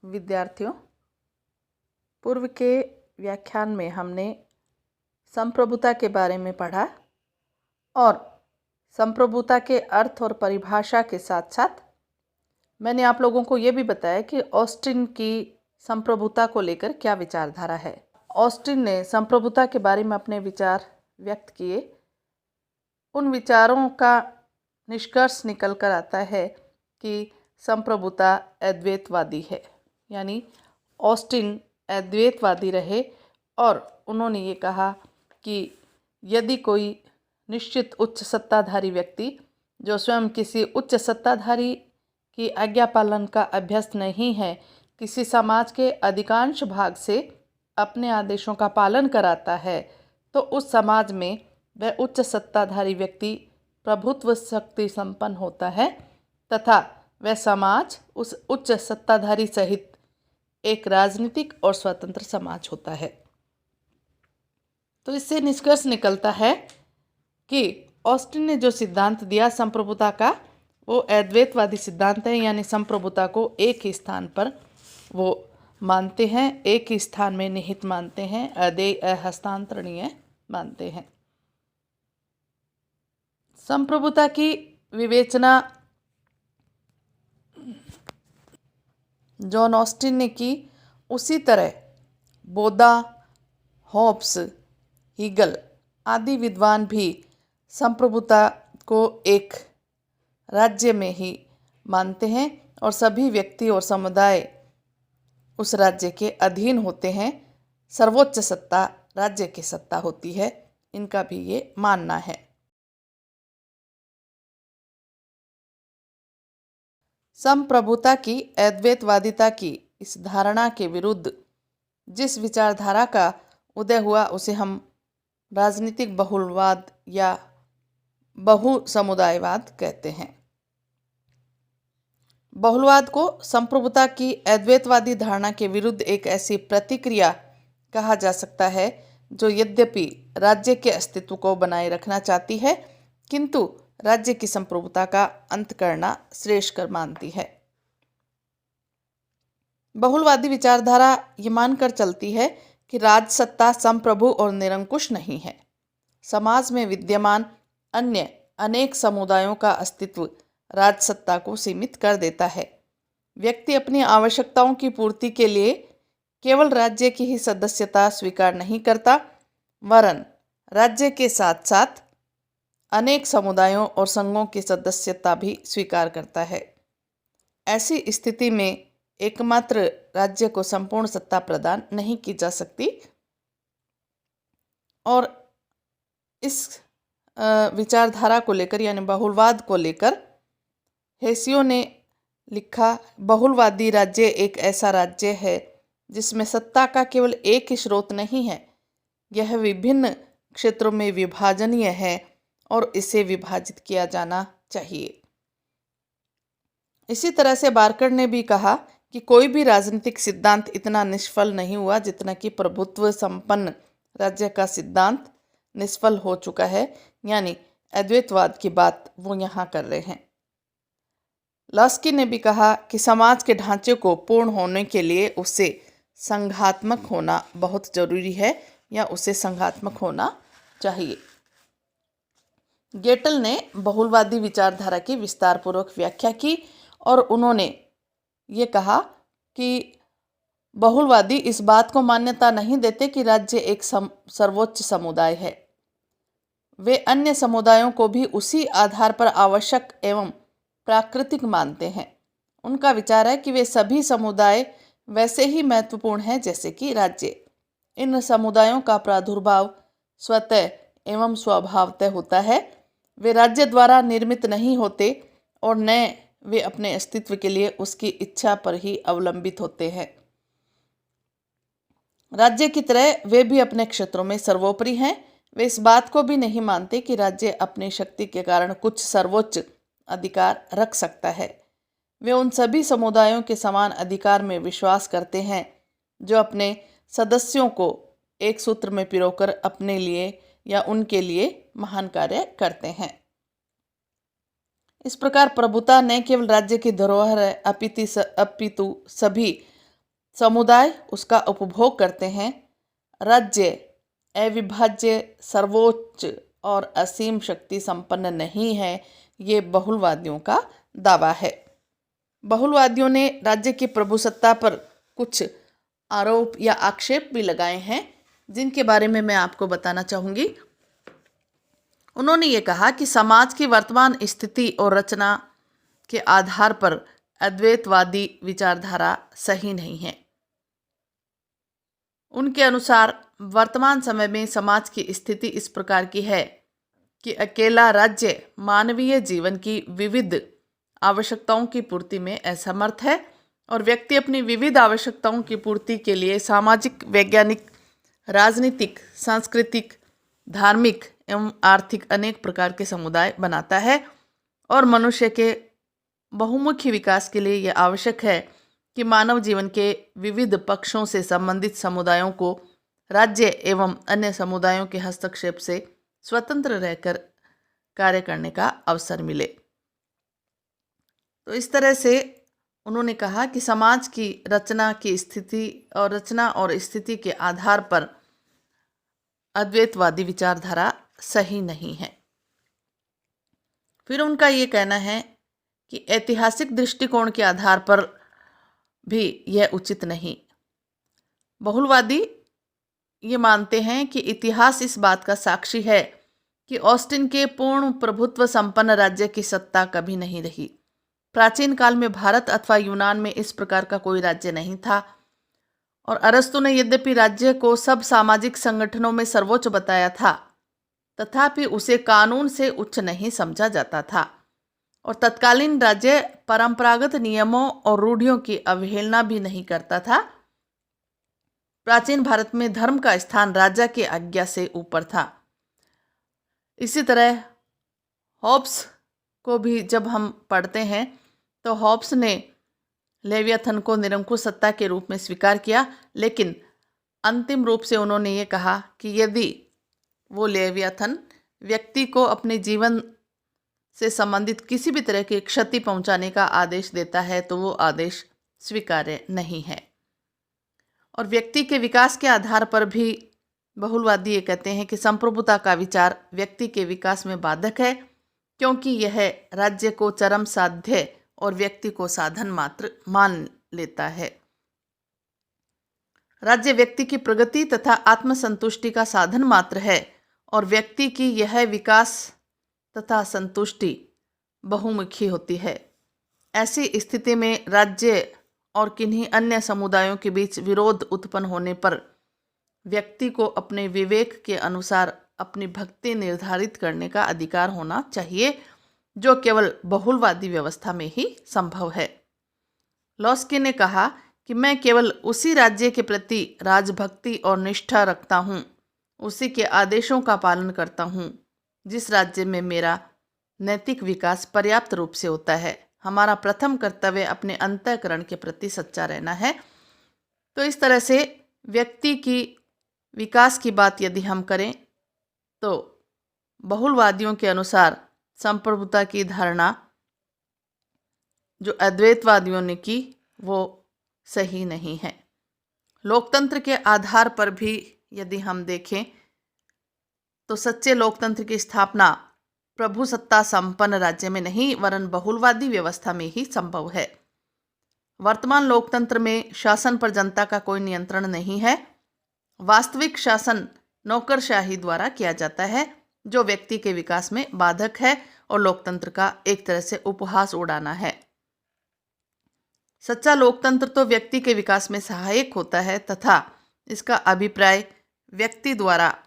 विद्यार्थियों, पूर्व के व्याख्यान में हमने संप्रभुता के बारे में पढ़ा और संप्रभुता के अर्थ और परिभाषा के साथ साथ मैंने आप लोगों को ये भी बताया कि ऑस्टिन की संप्रभुता को लेकर क्या विचारधारा है। ऑस्टिन ने संप्रभुता के बारे में अपने विचार व्यक्त किए। उन विचारों का निष्कर्ष निकल कर आता है कि संप्रभुता अद्वैतवादी है, यानी ऑस्टिन अद्वैतवादी रहे और उन्होंने ये कहा कि यदि कोई निश्चित उच्च सत्ताधारी व्यक्ति जो स्वयं किसी उच्च सत्ताधारी की आज्ञा पालन का अभ्यस्त नहीं है, किसी समाज के अधिकांश भाग से अपने आदेशों का पालन कराता है, तो उस समाज में वह उच्च सत्ताधारी व्यक्ति प्रभुत्व शक्ति संपन्न होता है तथा वह समाज उस उच्च सत्ताधारी सहित एक राजनीतिक और स्वतंत्र समाज होता है। तो इससे निष्कर्ष निकलता है कि ऑस्टिन ने जो सिद्धांत दिया संप्रभुता का, वो अद्वैतवादी सिद्धांत है, यानी संप्रभुता को एक ही स्थान पर वो मानते हैं, एक ही स्थान में निहित मानते हैं, अदेय अहस्तांतरणीय मानते हैं। संप्रभुता की विवेचना जॉन ऑस्टिन ने की, उसी तरह बोदा, होब्स, हीगल आदि विद्वान भी संप्रभुता को एक राज्य में ही मानते हैं और सभी व्यक्ति और समुदाय उस राज्य के अधीन होते हैं। सर्वोच्च सत्ता राज्य की सत्ता होती है, इनका भी ये मानना है। संप्रभुता की अद्वैतवादिता की इस धारणा के विरुद्ध जिस विचारधारा का उदय हुआ उसे हम राजनीतिक बहुलवाद या बहुसमुदायवाद कहते हैं। बहुलवाद को संप्रभुता की अद्वैतवादी धारणा के विरुद्ध एक ऐसी प्रतिक्रिया कहा जा सकता है जो यद्यपि राज्य के अस्तित्व को बनाए रखना चाहती है, किंतु राज्य की संप्रभुता का अंत करना श्रेयस्कर मानती है। बहुलवादी विचारधारा ये मानकर चलती है कि राजसत्ता संप्रभु और निरंकुश नहीं है। समाज में विद्यमान अन्य अनेक समुदायों का अस्तित्व राजसत्ता को सीमित कर देता है। व्यक्ति अपनी आवश्यकताओं की पूर्ति के लिए केवल राज्य की ही सदस्यता स्वीकार नहीं करता, वरन राज्य के साथ साथ अनेक समुदायों और संघों की सदस्यता भी स्वीकार करता है। ऐसी स्थिति में एकमात्र राज्य को संपूर्ण सत्ता प्रदान नहीं की जा सकती। और इस विचारधारा को लेकर यानी बहुलवाद को लेकर हेसियो ने लिखा, बहुलवादी राज्य एक ऐसा राज्य है जिसमें सत्ता का केवल एक ही स्रोत नहीं है, यह विभिन्न क्षेत्रों में विभाजनीय है और इसे विभाजित किया जाना चाहिए। इसी तरह से बार्कर ने भी कहा कि कोई भी राजनीतिक सिद्धांत इतना निष्फल नहीं हुआ जितना कि प्रभुत्व संपन्न राज्य का सिद्धांत निष्फल हो चुका है, यानी अद्वैतवाद की बात वो यहाँ कर रहे हैं। लॉस्की ने भी कहा कि समाज के ढांचे को पूर्ण होने के लिए उसे संघात्मक होना बहुत जरूरी है या उसे संघात्मक होना चाहिए। गेटल ने बहुलवादी विचारधारा की विस्तारपूर्वक व्याख्या की और उन्होंने ये कहा कि बहुलवादी इस बात को मान्यता नहीं देते कि राज्य एक सर्वोच्च समुदाय है। वे अन्य समुदायों को भी उसी आधार पर आवश्यक एवं प्राकृतिक मानते हैं। उनका विचार है कि वे सभी समुदाय वैसे ही महत्वपूर्ण हैं जैसे कि राज्य। इन समुदायों का प्रादुर्भाव स्वतः एवं स्वभावतः होता है। वे राज्य द्वारा निर्मित नहीं होते और न वे अपने अस्तित्व के लिए उसकी इच्छा पर ही अवलंबित होते हैं। राज्य की तरह वे भी अपने क्षेत्रों में सर्वोपरि हैं। वे इस बात को भी नहीं मानते कि राज्य अपनी शक्ति के कारण कुछ सर्वोच्च अधिकार रख सकता है। वे उन सभी समुदायों के समान अधिकार में विश्वास करते हैं जो अपने सदस्यों को एक सूत्र में पिरोकर अपने लिए या उनके लिए महान कार्य करते हैं। इस प्रकार प्रभुता न केवल राज्य की धरोहर है अपितु सभी समुदाय उसका उपभोग करते हैं। राज्य अविभाज्य, सर्वोच्च और असीम शक्ति संपन्न नहीं है, ये बहुलवादियों का दावा है। बहुलवादियों ने राज्य की प्रभुसत्ता पर कुछ आरोप या आक्षेप भी लगाए हैं, जिनके बारे में मैं आपको बताना चाहूँगी। उन्होंने ये कहा कि समाज की वर्तमान स्थिति और रचना के आधार पर अद्वैतवादी विचारधारा सही नहीं है। उनके अनुसार वर्तमान समय में समाज की स्थिति इस प्रकार की है कि अकेला राज्य मानवीय जीवन की विविध आवश्यकताओं की पूर्ति में असमर्थ है और व्यक्ति अपनी विविध आवश्यकताओं की पूर्ति के लिए सामाजिक, वैज्ञानिक, राजनीतिक, सांस्कृतिक, धार्मिक एवं आर्थिक अनेक प्रकार के समुदाय बनाता है और मनुष्य के बहुमुखी विकास के लिए यह आवश्यक है कि मानव जीवन के विविध पक्षों से संबंधित समुदायों को राज्य एवं अन्य समुदायों के हस्तक्षेप से स्वतंत्र रहकर कार्य करने का अवसर मिले। तो इस तरह से उन्होंने कहा कि समाज की रचना और स्थिति के आधार पर अद्वैतवादी विचारधारा सही नहीं है। फिर उनका ये कहना है कि ऐतिहासिक दृष्टिकोण के आधार पर भी यह उचित नहीं। बहुलवादी ये मानते हैं कि इतिहास इस बात का साक्षी है कि ऑस्टिन के पूर्ण प्रभुत्व संपन्न राज्य की सत्ता कभी नहीं रही। प्राचीन काल में भारत अथवा यूनान में इस प्रकार का कोई राज्य नहीं था और अरस्तु ने यद्यपि राज्य को सब सामाजिक संगठनों में सर्वोच्च बताया था, तथापि उसे कानून से उच्च नहीं समझा जाता था और तत्कालीन राज्य परंपरागत नियमों और रूढ़ियों की अवहेलना भी नहीं करता था। प्राचीन भारत में धर्म का स्थान राजा की आज्ञा से ऊपर था। इसी तरह हॉब्स को भी जब हम पढ़ते हैं तो हॉब्स ने लेवियाथन को निरंकुश सत्ता के रूप में स्वीकार किया, लेकिन अंतिम रूप से उन्होंने ये कहा कि यदि वो लेवियाथन व्यक्ति को अपने जीवन से संबंधित किसी भी तरह की क्षति पहुंचाने का आदेश देता है तो वो आदेश स्वीकार्य नहीं है। और व्यक्ति के विकास के आधार पर भी बहुलवादी ये कहते हैं कि संप्रभुता का विचार व्यक्ति के विकास में बाधक है, क्योंकि यह राज्य को चरम साध्य और व्यक्ति को साधन मात्र मान लेता है। राज्य व्यक्ति की प्रगति तथा आत्मसंतुष्टि का साधन मात्र है और व्यक्ति की यह विकास तथा संतुष्टि बहुमुखी होती है। ऐसी स्थिति में राज्य और किन्हीं अन्य समुदायों के बीच विरोध उत्पन्न होने पर व्यक्ति को अपने विवेक के अनुसार अपनी भक्ति निर्धारित करने का अधिकार होना चाहिए, जो केवल बहुलवादी व्यवस्था में ही संभव है। लॉस्की ने कहा कि मैं केवल उसी राज्य के प्रति राजभक्ति और निष्ठा रखता हूँ, उसी के आदेशों का पालन करता हूँ जिस राज्य में मेरा नैतिक विकास पर्याप्त रूप से होता है। हमारा प्रथम कर्तव्य अपने अंतःकरण के प्रति सच्चा रहना है। तो इस तरह से व्यक्ति की विकास की बात यदि हम करें तो बहुलवादियों के अनुसार संप्रभुता की धारणा जो अद्वैतवादियों ने की वो सही नहीं है। लोकतंत्र के आधार पर भी यदि हम देखें तो सच्चे लोकतंत्र की स्थापना प्रभुसत्ता संपन्न राज्य में नहीं वरन बहुलवादी व्यवस्था में ही संभव है। वर्तमान लोकतंत्र में शासन पर जनता का कोई नियंत्रण नहीं है। वास्तविक शासन नौकरशाही द्वारा किया जाता है, जो व्यक्ति के विकास में बाधक है और लोकतंत्र का एक तरह से उपहास उड़ाना है। सच्चा लोकतंत्र तो व्यक्ति के विकास में सहायक होता है तथा इसका अभिप्राय व्यक्ति द्वारा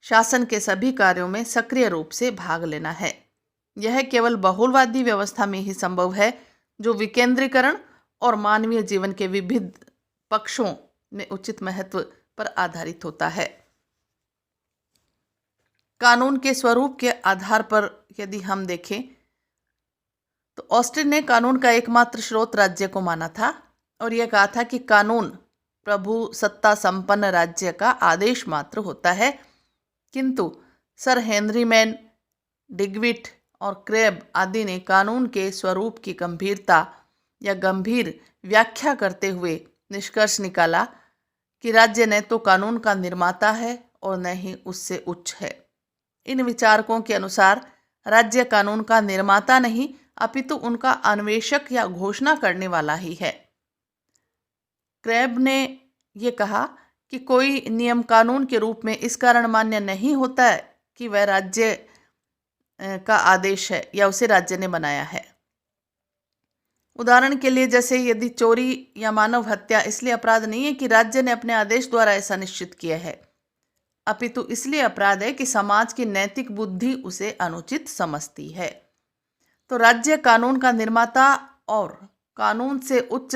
शासन के सभी कार्यों में सक्रिय रूप से भाग लेना है। यह केवल बहुलवादी व्यवस्था में ही संभव है, जो विकेंद्रीकरण और मानवीय जीवन के विविध पक्षों में उचित महत्व पर आधारित होता है। कानून के स्वरूप के आधार पर यदि हम देखें तो ऑस्टिन ने कानून का एकमात्र स्रोत राज्य को माना था और यह कहा था कि कानून प्रभु सत्ता संपन्न राज्य का आदेश मात्र होता है। किंतु सर हेनरी मैन, डिग्विट और क्रेब आदि ने कानून के स्वरूप की गंभीरता या गंभीर व्याख्या करते हुए निष्कर्ष निकाला कि राज्य न तो कानून का निर्माता है और न ही उससे उच्च है। इन विचारकों के अनुसार राज्य कानून का निर्माता नहीं अपितु उनका अन्वेषक या घोषणा करने वाला ही है। क्रैब ने यह कहा कि कोई नियम कानून के रूप में इस कारण मान्य नहीं होता है कि वह राज्य का आदेश है या उसे राज्य ने बनाया है। उदाहरण के लिए, जैसे यदि चोरी या मानव हत्या इसलिए अपराध नहीं है कि राज्य ने अपने आदेश द्वारा ऐसा निश्चित किया है, अपितु इसलिए अपराध है कि समाज की नैतिक बुद्धि उसे अनुचित समझती है। तो राज्य कानून का निर्माता और कानून से उच्च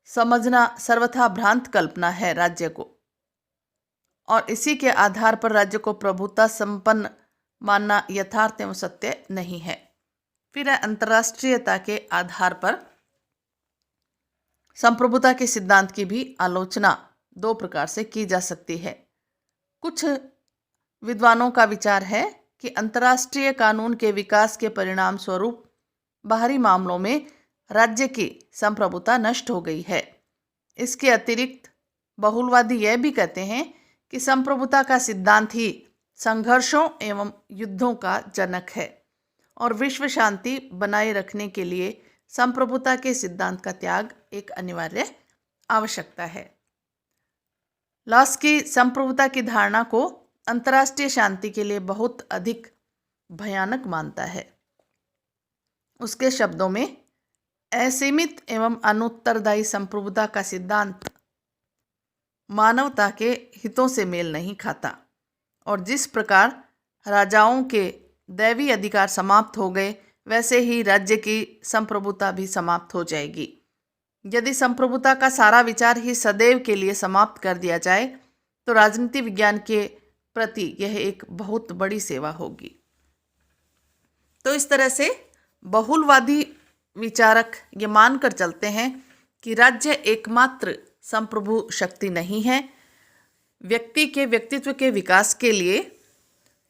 समझना सर्वथा भ्रांत कल्पना है राज्य को, और इसी के आधार पर राज्य को प्रभुता संपन्न मानना यथार्थ एवं सत्य नहीं है। फिर अंतर्राष्ट्रीयता के आधार पर संप्रभुता के सिद्धांत की भी आलोचना दो प्रकार से की जा सकती है। कुछ विद्वानों का विचार है कि अंतर्राष्ट्रीय कानून के विकास के परिणाम स्वरूप बाहरी मामलों में राज्य की संप्रभुता नष्ट हो गई है। इसके अतिरिक्त बहुलवादी यह भी कहते हैं कि संप्रभुता का सिद्धांत ही संघर्षों एवं युद्धों का जनक है और विश्व शांति बनाए रखने के लिए संप्रभुता के सिद्धांत का त्याग एक अनिवार्य आवश्यकता है। लॉस की संप्रभुता की धारणा को अंतर्राष्ट्रीय शांति के लिए बहुत अधिक भयानक मानता है। उसके शब्दों में, असीमित एवं अनुत्तरदायी संप्रभुता का सिद्धांत मानवता के हितों से मेल नहीं खाता, और जिस प्रकार राजाओं के दैवी अधिकार समाप्त हो गए वैसे ही राज्य की संप्रभुता भी समाप्त हो जाएगी। यदि संप्रभुता का सारा विचार ही सदैव के लिए समाप्त कर दिया जाए तो राजनीति विज्ञान के प्रति यह एक बहुत बड़ी सेवा होगी। तो इस तरह से बहुलवादी विचारक ये मानकर चलते हैं कि राज्य एकमात्र संप्रभु शक्ति नहीं है। व्यक्ति के व्यक्तित्व के विकास के लिए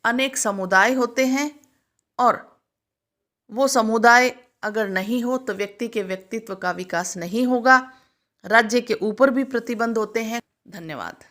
अनेक समुदाय होते हैं, और वो समुदाय अगर नहीं हो तो व्यक्ति के व्यक्तित्व का विकास नहीं होगा। राज्य के ऊपर भी प्रतिबंध होते हैं। धन्यवाद।